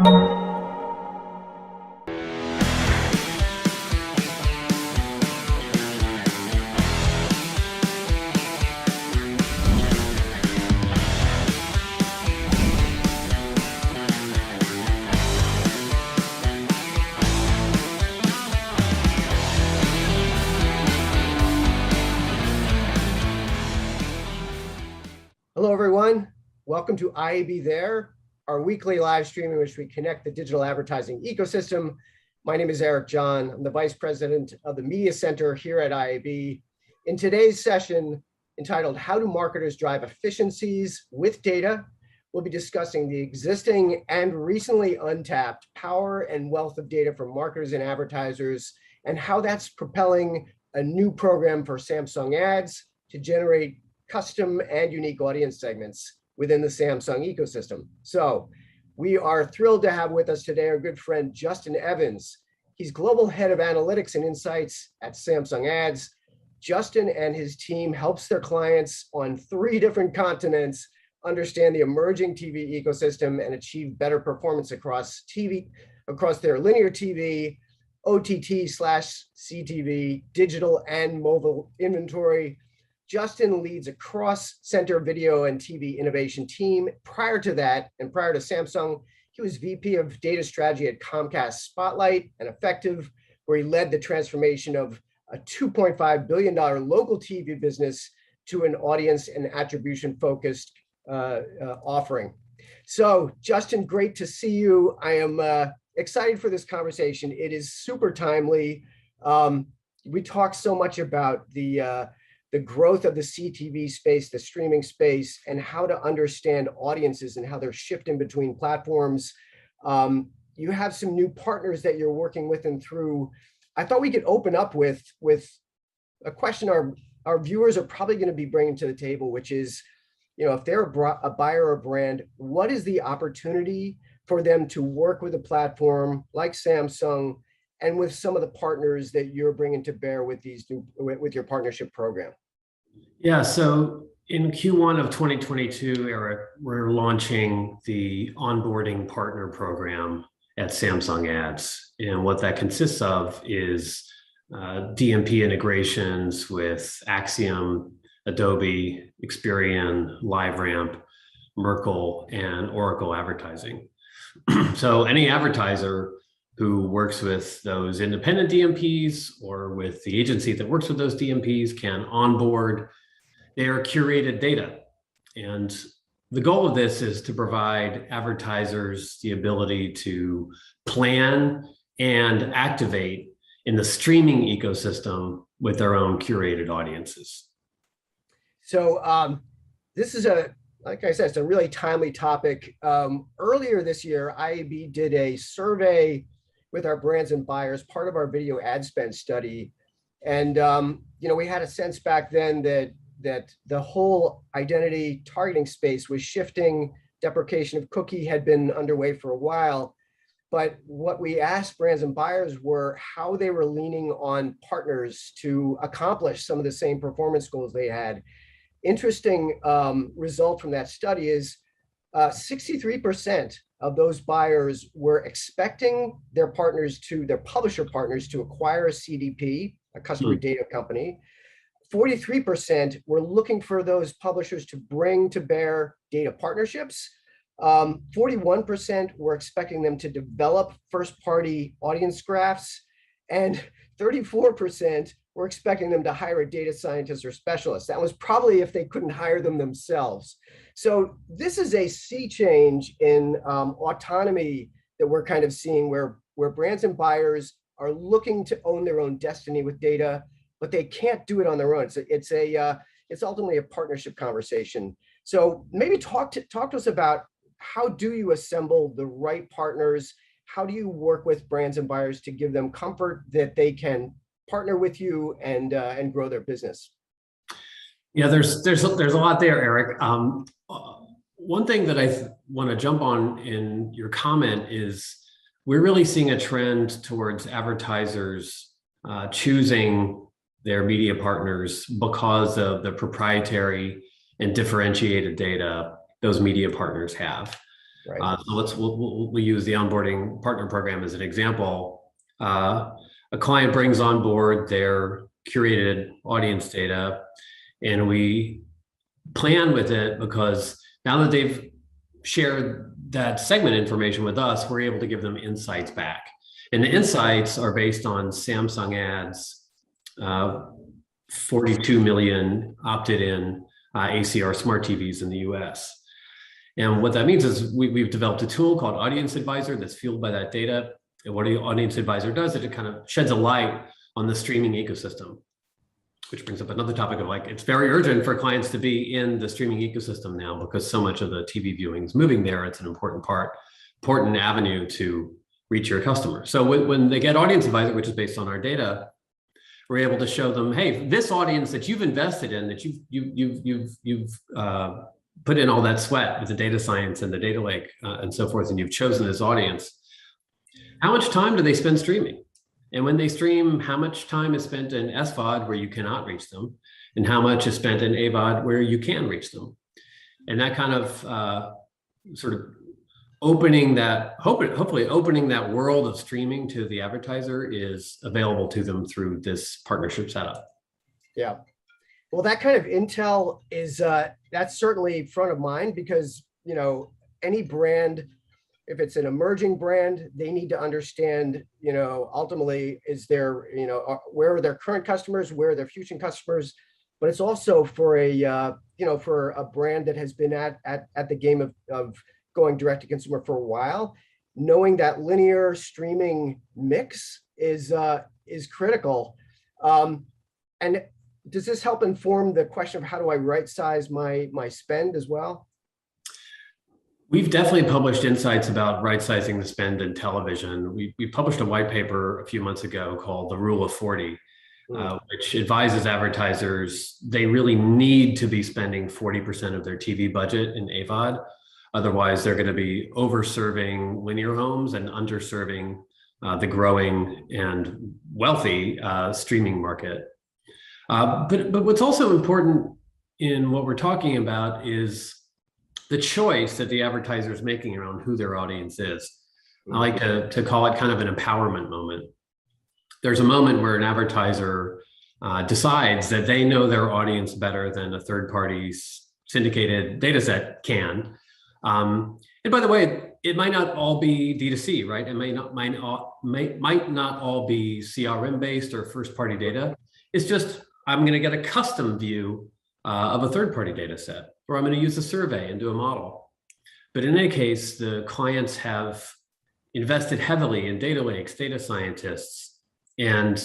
Hello, everyone. Welcome to IAB There, our weekly live stream in which we connect the digital advertising ecosystem. My name is Eric John. I'm the Vice President of the Media Center here at IAB. In today's session, entitled How Do Marketers Drive Efficiencies with Data, we'll be discussing the existing and recently untapped power and wealth of data for marketers and advertisers, and how that's propelling a new program for Samsung Ads to generate custom and unique audience segments within the Samsung ecosystem. So we are thrilled to have with us today our good friend, Justin Evans. He's Global Head of Analytics and Insights at Samsung Ads. Justin and his team helps their clients on 3 different continents understand the emerging TV ecosystem and achieve better performance across their linear TV, OTT/CTV, digital and mobile inventory. Justin leads a cross-center video and TV innovation team. Prior to that, and prior to Samsung, he was VP of Data Strategy at Comcast Spotlight and Effective, where he led the transformation of a $2.5 billion local TV business to an audience and attribution-focused offering. So, Justin, great to see you. I am excited for this conversation. It is super timely. We talk so much about the growth of the CTV space, the streaming space, and how to understand audiences and how they're shifting between platforms. You have some new partners that you're working with and through. I thought we could open up with a question our viewers are probably going to be bringing to the table, which is, if they're a buyer or brand, what is the opportunity for them to work with a platform like Samsung and with some of the partners that you're bringing to bear with with your partnership program? Yeah, so in Q1 of 2022, Eric, we're launching the Onboarding Partner program at Samsung Ads. And what that consists of is DMP integrations with Acxiom, Adobe, Experian, LiveRamp, Merkle, and Oracle Advertising. So any advertiser who works with those independent DMPs or with the agency that works with those DMPs can onboard their curated data. And the goal of this is to provide advertisers the ability to plan and activate in the streaming ecosystem with their own curated audiences. So this is like I said, it's a really timely topic. Earlier this year, IAB did a survey with our brands and buyers, part of our video ad spend study. And, we had a sense back then that the whole identity targeting space was shifting. Deprecation of cookie had been underway for a while. But what we asked brands and buyers were how they were leaning on partners to accomplish some of the same performance goals they had. Interesting result from that study is 63% of those buyers were expecting their publisher partners to acquire a CDP, a customer data company. 43% were looking for those publishers to bring to bear data partnerships. 41% were expecting them to develop first-party audience graphs, and 34% were expecting them to hire a data scientist or specialist. That was probably if they couldn't hire them themselves. So this is a sea change in autonomy that we're kind of seeing where brands and buyers are looking to own their own destiny with data, but they can't do it on their own. So it's ultimately a partnership conversation. So maybe talk to us about how do you assemble the right partners? How do you work with brands and buyers to give them comfort that they can partner with you and grow their business? Yeah, there's a lot there, Eric. One thing that I want to jump on in your comment is we're really seeing a trend towards advertisers choosing their media partners because of the proprietary and differentiated data those media partners have. Right. We'll use the onboarding partner program as an example. A client brings on board their curated audience data, and we plan with it because now that they've shared that segment information with us, we're able to give them insights back. And the insights are based on Samsung ads, 42 million opted in ACR smart TVs in the US. And what that means is we've developed a tool called Audience Advisor that's fueled by that data. And what the Audience Advisor does is it kind of sheds a light on the streaming ecosystem, which brings up another topic of like, it's very urgent for clients to be in the streaming ecosystem now because so much of the TV viewing is moving there. It's an important avenue to reach your customer. So when they get Audience Advisor, which is based on our data, we're able to show them, hey, this audience that you've invested in, that you've put in all that sweat with the data science and the data lake and so forth, and you've chosen this audience, how much time do they spend streaming? And when they stream, how much time is spent in SVOD where you cannot reach them, and how much is spent in AVOD where you can reach them? And that kind of sort of hopefully opening that world of streaming to the advertiser is available to them through this partnership setup. Yeah. Well, that kind of intel is, that's certainly front of mind because, you know, any brand, if it's an emerging brand, they need to understand, you know, ultimately is there, you know, where are their current customers, where are their future customers, but it's also for a, you know, for a brand that has been at the game of going direct to consumer for a while, knowing that linear streaming mix is critical. And does this help inform the question of how do I right size my spend as well? We've definitely published insights about right sizing the spend in television. We published a white paper a few months ago called The Rule of 40, which advises advertisers they really need to be spending 40% of their TV budget in AVOD. Otherwise, they're going to be over-serving linear homes and underserving the growing and wealthy streaming market. But what's also important in what we're talking about is the choice that the advertiser is making around who their audience is. I like to call it kind of an empowerment moment. There's a moment where an advertiser decides that they know their audience better than a third party's syndicated data set can. And by the way, it might not all be D2C, right? It might not all be CRM based or first party data. It's just, I'm going to get a custom view of a third party data set, or I'm going to use a survey and do a model. But in any case, the clients have invested heavily in data lakes, data scientists, and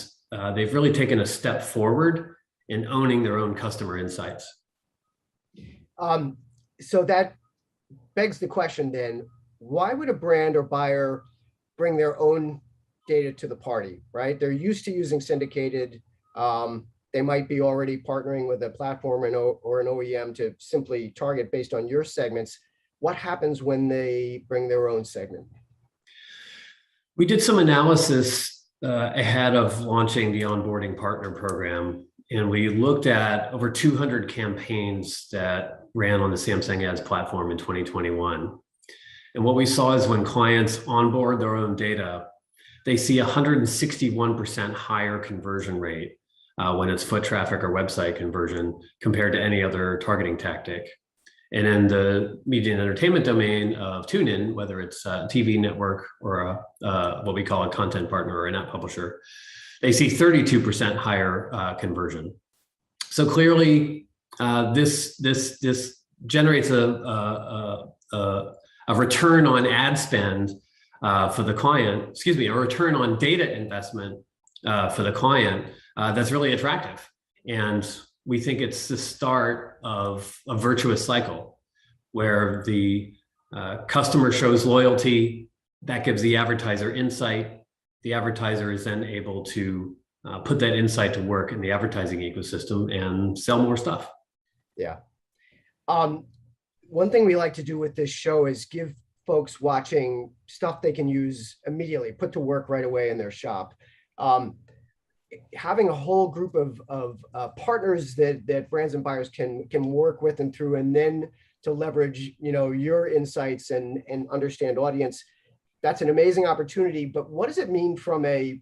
they've really taken a step forward in owning their own customer insights. So that begs the question then, why would a brand or buyer bring their own data to the party, right? They're used to using syndicated. They might be already partnering with a platform or an OEM to simply target based on your segments. What happens when they bring their own segment? We did some analysis ahead of launching the Onboarding Partner program, and we looked at over 200 campaigns that ran on the Samsung Ads platform in 2021. And what we saw is when clients onboard their own data, they see 161% higher conversion rate when it's foot traffic or website conversion compared to any other targeting tactic. And in the media and entertainment domain of tune-in, whether it's a TV network or what we call a content partner or an app publisher, they see 32% higher conversion. So clearly, this generates a return on ad spend for the client, a return on data investment for the client that's really attractive. And we think it's the start of a virtuous cycle where the customer shows loyalty, that gives the advertiser insight. The advertiser is then able to put that insight to work in the advertising ecosystem and sell more stuff. Yeah. One thing we like to do with this show is give folks watching stuff they can use immediately, put to work right away in their shop. Having a whole group of partners that brands and buyers can work with and through, and then to leverage, your insights and understand audience. That's an amazing opportunity. But what does it mean from a,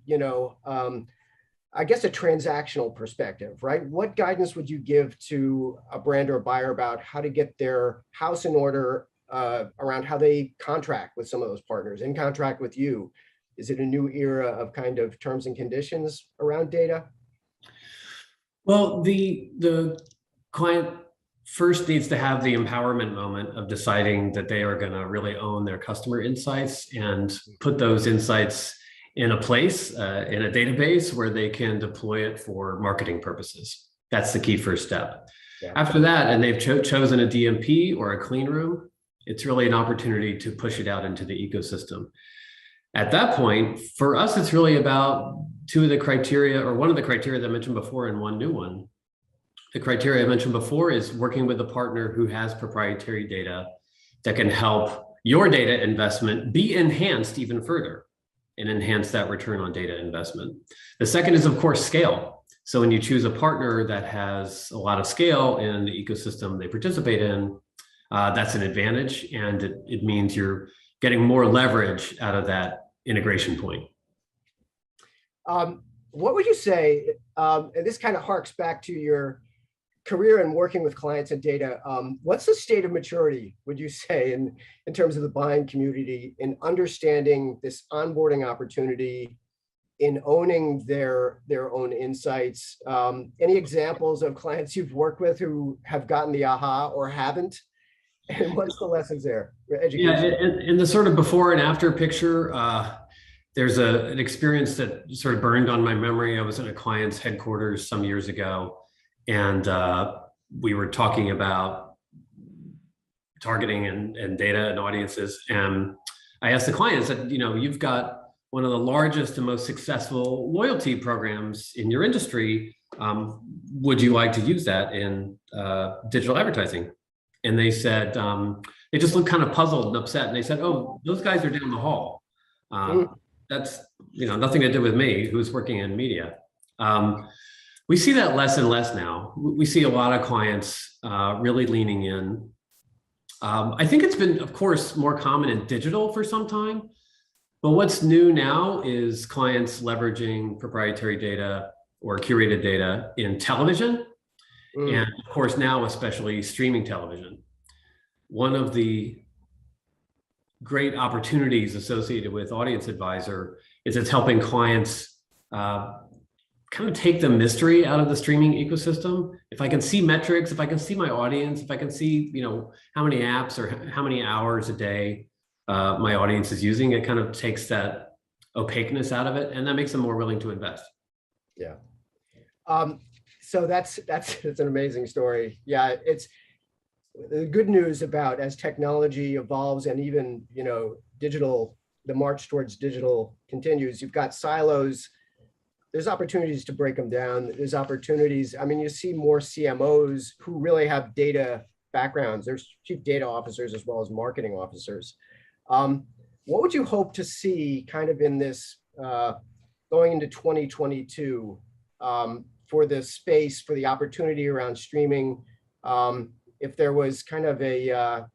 I guess, a transactional perspective, right? What guidance would you give to a brand or a buyer about how to get their house in order around how they contract with some of those partners, in contract with you? Is it a new era of kind of terms and conditions around data? Well, the client first needs to have the empowerment moment of deciding that they are going to really own their customer insights and put those insights in a place, in a database where they can deploy it for marketing purposes. That's the key first step. Yeah. After that, and they've chosen a DMP or a clean room, it's really an opportunity to push it out into the ecosystem. At that point, for us, it's really about two of the criteria, or one of the criteria that I mentioned before and one new one. The criteria I mentioned before is working with a partner who has proprietary data that can help your data investment be enhanced even further and enhance that return on data investment. The second is, of course, scale. So when you choose a partner that has a lot of scale in the ecosystem they participate in, that's an advantage, and it means you're getting more leverage out of that integration point. What would you say, and this kind of harks back to your career and working with clients and data, what's the state of maturity, would you say, in terms of the buying community in understanding this onboarding opportunity, in owning their own insights? Any examples of clients you've worked with who have gotten the aha or haven't? And what's the lessons there? Yeah, in the sort of before and after picture, there's an experience that sort of burned on my memory. I was at a client's headquarters some years ago, and we were talking about targeting and data and audiences. And I asked the client, I said, you've got one of the largest and most successful loyalty programs in your industry. Would you like to use that in digital advertising? And they said, they just looked kind of puzzled and upset. And they said, oh, those guys are down the hall. That's nothing to do with me, who's working in media. We see that less and less now. We see a lot of clients really leaning in. I think it's been, of course, more common in digital for some time. But what's new now is clients leveraging proprietary data or curated data in television. And of course, now, especially streaming television. One of the great opportunities associated with Audience Advisor is it's helping clients kind of take the mystery out of the streaming ecosystem. If I can see metrics, if I can see my audience, if I can see, how many apps or how many hours a day my audience is using, it kind of takes that opaqueness out of it, and that makes them more willing to invest. Yeah. So that's an amazing story. Yeah, it's the good news about as technology evolves and even digital, the march towards digital continues. You've got silos. There's opportunities to break them down. There's opportunities. I mean, you see more CMOs who really have data backgrounds. There's chief data officers as well as marketing officers. What would you hope to see kind of in this going into 2022? For the space, for the opportunity around streaming, if there was kind of a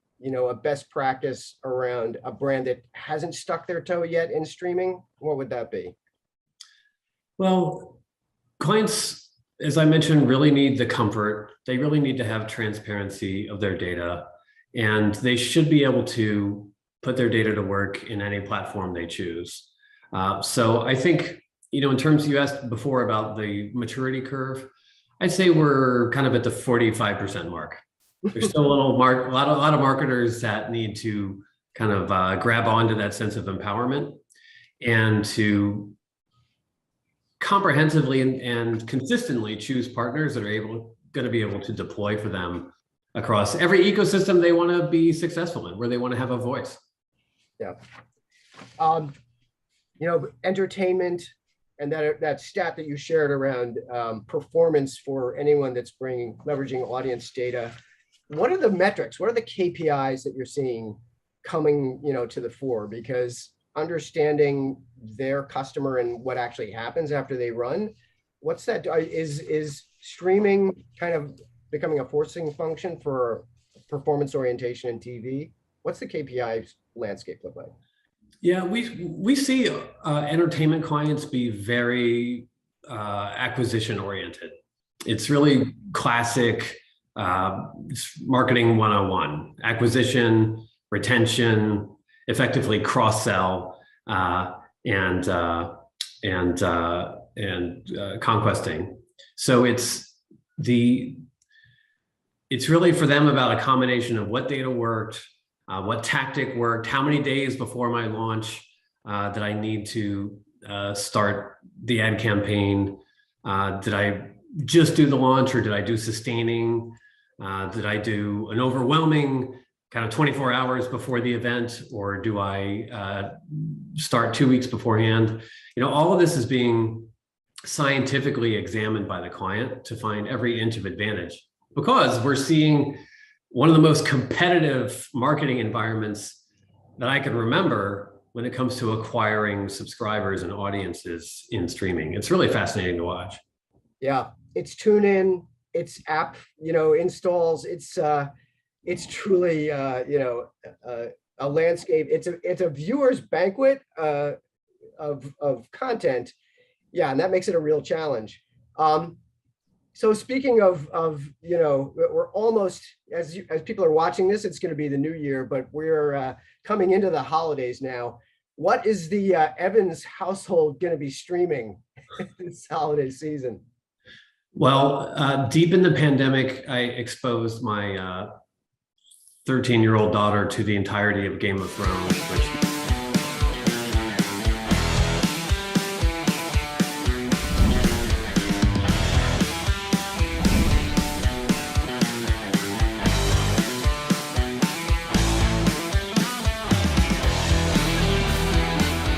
best practice around a brand that hasn't stuck their toe yet in streaming, what would that be? Well, clients, as I mentioned, really need the comfort. They really need to have transparency of their data, and they should be able to put their data to work in any platform they choose. So I think, in terms, you asked before about the maturity curve, I'd say we're kind of at the 45% mark. There's still a lot of marketers that need to kind of grab onto that sense of empowerment and to comprehensively and consistently choose partners that are going to be able to deploy for them across every ecosystem they want to be successful in, where they want to have a voice. Yeah. Entertainment, and that stat that you shared around performance for anyone that's leveraging audience data. What are the metrics? What are the KPIs that you're seeing coming, to the fore? Because understanding their customer and what actually happens after they run, what's that? Is streaming kind of becoming a forcing function for performance orientation in TV. What's the KPI landscape look like? Yeah, we see entertainment clients be very acquisition oriented. It's really classic marketing 101: acquisition, retention, effectively cross-sell, and conquesting. So it's really for them about a combination of what data worked, what tactic worked, how many days before my launch that I need to start the ad campaign. Did I just do the launch, or did I do sustaining? Did I do an overwhelming kind of 24 hours before the event, or do I start 2 weeks beforehand? All of this is being scientifically examined by the client to find every inch of advantage, because we're seeing one of the most competitive marketing environments that I can remember when it comes to acquiring subscribers and audiences in streaming. It's really fascinating to watch. Yeah, it's tune in, it's app, installs. It's truly, a landscape. It's a viewer's banquet of content. Yeah, and that makes it a real challenge. So speaking of we're almost, as people are watching this, it's going to be the new year, but we're coming into the holidays now. What is the Evans household going to be streaming this holiday season? Well, deep in the pandemic, I exposed my 13-year-old daughter to the entirety of Game of Thrones, which